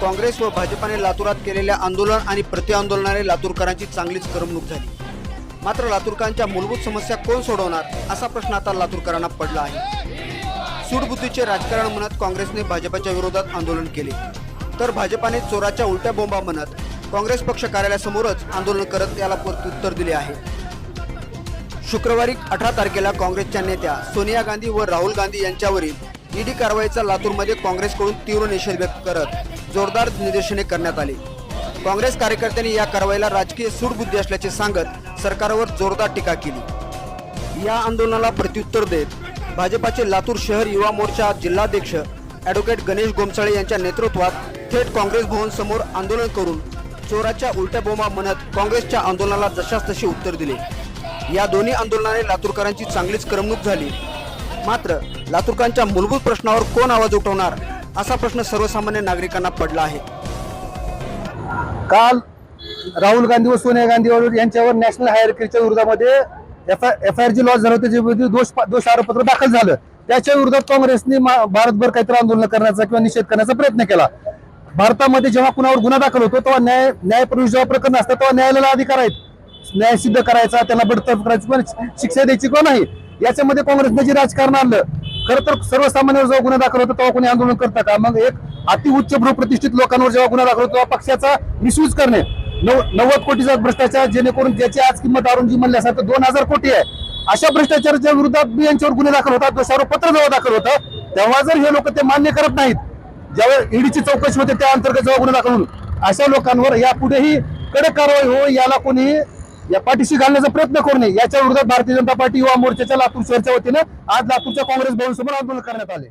काँग्रेस व भाजपाने लातूरात केलेल्या आंदोलन आणि प्रतिआंदोलनाने लातूरकरांची चांगलीच करमणूक झाली। मात्र लातूरकरांच्या मूलभूत समस्या कोण सोडवणार असा प्रश्न आता लातूरकरांना पडला आहे। सूडबुद्धीचे राजकारण म्हणत काँग्रेसने भाजपाच्या विरोधात आंदोलन केले, तर भाजपाने चोराच्या उलट्या बोंबा म्हणत काँग्रेस पक्ष कार्यालयासमोरच आंदोलन करत याला प्रत्युत्तर दिले आहे। शुक्रवारी 18 तारखेला काँग्रेसच्या नेत्या सोनिया गांधी व राहुल गांधी यांच्यावरील ईडी कारवाईचा लातूरमध्ये काँग्रेसकडून तीव्र निषेध व्यक्त करत जोरदार निदर्शने करण्यात आली। काँग्रेस कार्यकर्त्यांनी या कारवाईला राजकीय सूडबुद्धी असल्याचे सांगत सरकारवर जोरदार टीका केली। या आंदोलनाला प्रत्युत्तर देत भाजपाचे लातूर शहर युवा मोर्चा जिल्हाध्यक्ष ॲडव्होकेट गणेश गोमसाळे यांच्या नेतृत्वात थेट काँग्रेस भवन समोर आंदोलन करून चोराच्या उलट्या बोंबा म्हणत काँग्रेसच्या आंदोलनाला जशास तसे उत्तर दिले। या दोन्ही आंदोलनाने लातूरकरांची चांगलीच करमणूक झाली। मात्र लातूरकरांच्या मूलभूत प्रश्नावर कोण आवाज उठवणार असा प्रश्न सर्वसामान्य नागरिकांना पडला आहे। काल राहुल गांधी व सोनिया गांधी यांच्यावर नॅशनल हायरार्कीच्या विरोधामध्ये FIR जी लॉन्च झाली होती, दोष आरोपपत्र दाखल झालं। त्याच्या विरोधात काँग्रेसने भारतभर काहीतरी आंदोलन करण्याचा किंवा निषेध करण्याचा प्रयत्न केला। भारतामध्ये जेव्हा कुणावर गुन्हा दाखल होतो तेव्हा न्यायप्रविष्ट जेव्हा प्रकरण असतं तेव्हा न्यायालयाला अधिकार आहेत न्याय सिद्ध करायचा, त्यांना बडतर्फ करायची, पण शिक्षा द्यायची किंवा नाही। याच्यामध्ये काँग्रेसने जे राजकारण आणलं, खरं तर सर्वसामान्यांवर जेव्हा गुन्हा दाखल होतो तेव्हा कोणी आंदोलन करतं का? मग एक अतिउच्च बहुप्रतिष्ठित लोकांवर जेव्हा गुन्हा दाखल होतो तेव्हा पक्षाचा मिसयूज करणे, 90 कोटीचा भ्रष्टाचार, जेणेकरून ज्याची आज किंमत अरुणजी म्हणल्यासारखं 2000 कोटी आहे, अशा भ्रष्टाचाराच्या विरोधात यांच्यावर गुन्हे दाखल होतात, दोषारोपपत्र जेव्हा दाखल होतं तेव्हा जर हे लोक ते मान्य करत नाहीत, जेव्हा ईडीची चौकशी होते त्या अंतर्गत जेव्हा गुन्हे दाखल होऊन अशा लोकांवर यापुढेही कडक कारवाई हो, याला कोणी या पाठीशी घालण्याचा प्रयत्न करू नये, याच्या विरोधात भारतीय जनता पार्टी युवा मोर्चाच्या लातूर शहरच्या वतीनं आज लातूरच्या काँग्रेस भवन समोर आंदोलन करण्यात आले।